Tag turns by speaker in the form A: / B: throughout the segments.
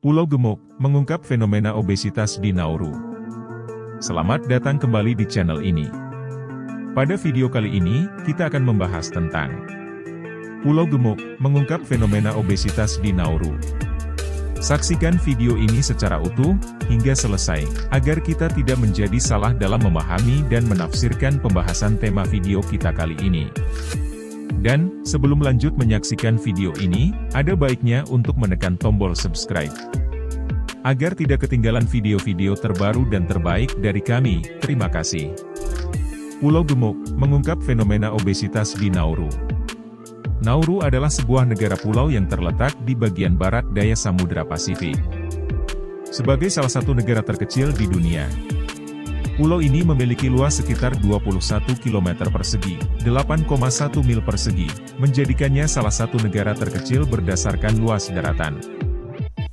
A: Pulau Gemuk mengungkap fenomena obesitas di Nauru. Selamat datang kembali di channel ini. Pada video kali ini, kita akan membahas tentang Pulau Gemuk mengungkap fenomena obesitas di Nauru. Saksikan video ini secara utuh hingga selesai, agar kita tidak menjadi salah dalam memahami dan menafsirkan pembahasan tema video kita kali ini. Dan, sebelum lanjut menyaksikan video ini, ada baiknya untuk menekan tombol subscribe. Agar tidak ketinggalan video-video terbaru dan terbaik dari kami, terima kasih. Pulau Gemuk mengungkap fenomena obesitas di Nauru. Nauru adalah sebuah negara pulau yang terletak di bagian barat daya Samudra Pasifik. Sebagai salah satu negara terkecil di dunia, pulau ini memiliki luas sekitar 21 km persegi, 8,1 mil persegi, menjadikannya salah satu negara terkecil berdasarkan luas daratan.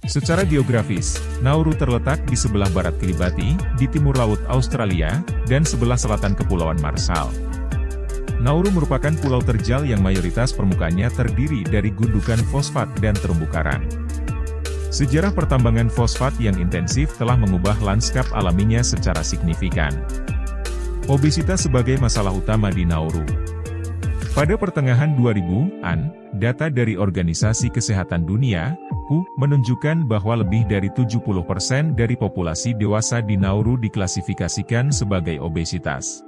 A: Secara geografis, Nauru terletak di sebelah barat Kiribati, di timur laut Australia, dan sebelah selatan Kepulauan Marshall. Nauru merupakan pulau terjal yang mayoritas permukaannya terdiri dari gundukan fosfat dan terumbu karang. Sejarah pertambangan fosfat yang intensif telah mengubah lanskap alaminya secara signifikan. Obesitas sebagai masalah utama di Nauru. Pada pertengahan 2000-an, data dari Organisasi Kesehatan Dunia, WHO, menunjukkan bahwa lebih dari 70% dari populasi dewasa di Nauru diklasifikasikan sebagai obesitas.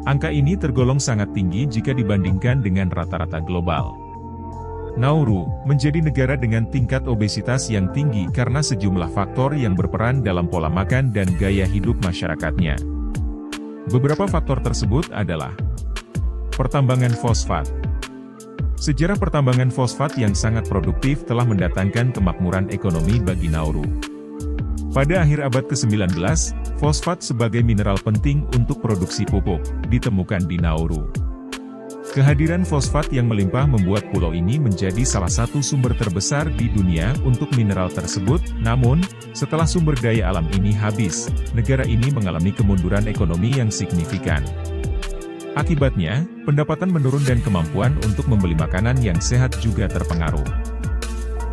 A: Angka ini tergolong sangat tinggi jika dibandingkan dengan rata-rata global. Nauru menjadi negara dengan tingkat obesitas yang tinggi karena sejumlah faktor yang berperan dalam pola makan dan gaya hidup masyarakatnya. Beberapa faktor tersebut adalah pertambangan fosfat. Sejarah pertambangan fosfat yang sangat produktif telah mendatangkan kemakmuran ekonomi bagi Nauru. Pada akhir abad ke-19, fosfat sebagai mineral penting untuk produksi pupuk ditemukan di Nauru. Kehadiran fosfat yang melimpah membuat pulau ini menjadi salah satu sumber terbesar di dunia untuk mineral tersebut. Namun, setelah sumber daya alam ini habis, negara ini mengalami kemunduran ekonomi yang signifikan. Akibatnya, pendapatan menurun dan kemampuan untuk membeli makanan yang sehat juga terpengaruh.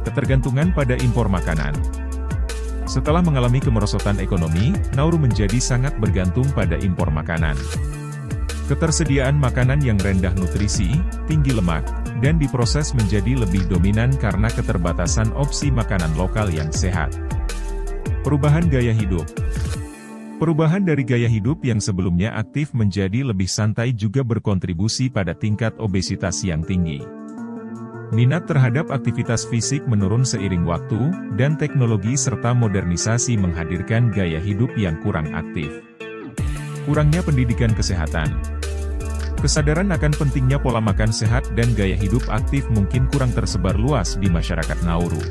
A: Ketergantungan pada impor makanan. Setelah mengalami kemerosotan ekonomi, Nauru menjadi sangat bergantung pada impor makanan. Ketersediaan makanan yang rendah nutrisi, tinggi lemak, dan diproses menjadi lebih dominan karena keterbatasan opsi makanan lokal yang sehat. Perubahan gaya hidup. Perubahan dari gaya hidup yang sebelumnya aktif menjadi lebih santai juga berkontribusi pada tingkat obesitas yang tinggi. Minat terhadap aktivitas fisik menurun seiring waktu, dan teknologi serta modernisasi menghadirkan gaya hidup yang kurang aktif. Kurangnya pendidikan kesehatan. Kesadaran akan pentingnya pola makan sehat dan gaya hidup aktif mungkin kurang tersebar luas di masyarakat Nauru.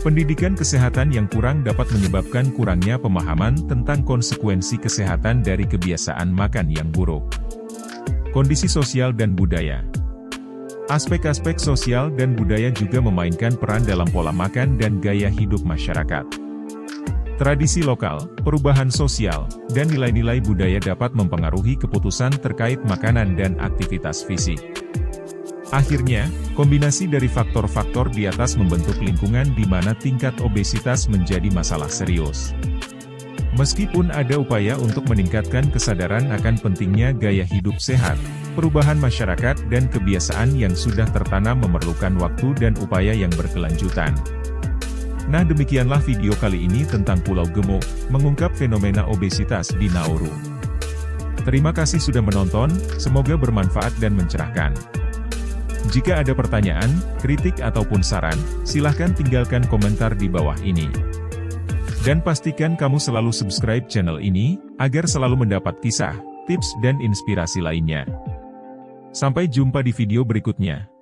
A: Pendidikan kesehatan yang kurang dapat menyebabkan kurangnya pemahaman tentang konsekuensi kesehatan dari kebiasaan makan yang buruk. Kondisi sosial dan budaya. Aspek-aspek sosial dan budaya juga memainkan peran dalam pola makan dan gaya hidup masyarakat. Tradisi lokal, perubahan sosial, dan nilai-nilai budaya dapat mempengaruhi keputusan terkait makanan dan aktivitas fisik. Akhirnya, kombinasi dari faktor-faktor di atas membentuk lingkungan di mana tingkat obesitas menjadi masalah serius. Meskipun ada upaya untuk meningkatkan kesadaran akan pentingnya gaya hidup sehat, perubahan masyarakat dan kebiasaan yang sudah tertanam memerlukan waktu dan upaya yang berkelanjutan. Nah, demikianlah video kali ini tentang Pulau Gemuk, mengungkap fenomena obesitas di Nauru. Terima kasih sudah menonton, semoga bermanfaat dan mencerahkan. Jika ada pertanyaan, kritik ataupun saran, silahkan tinggalkan komentar di bawah ini. Dan pastikan kamu selalu subscribe channel ini, agar selalu mendapat kisah, tips dan inspirasi lainnya. Sampai jumpa di video berikutnya.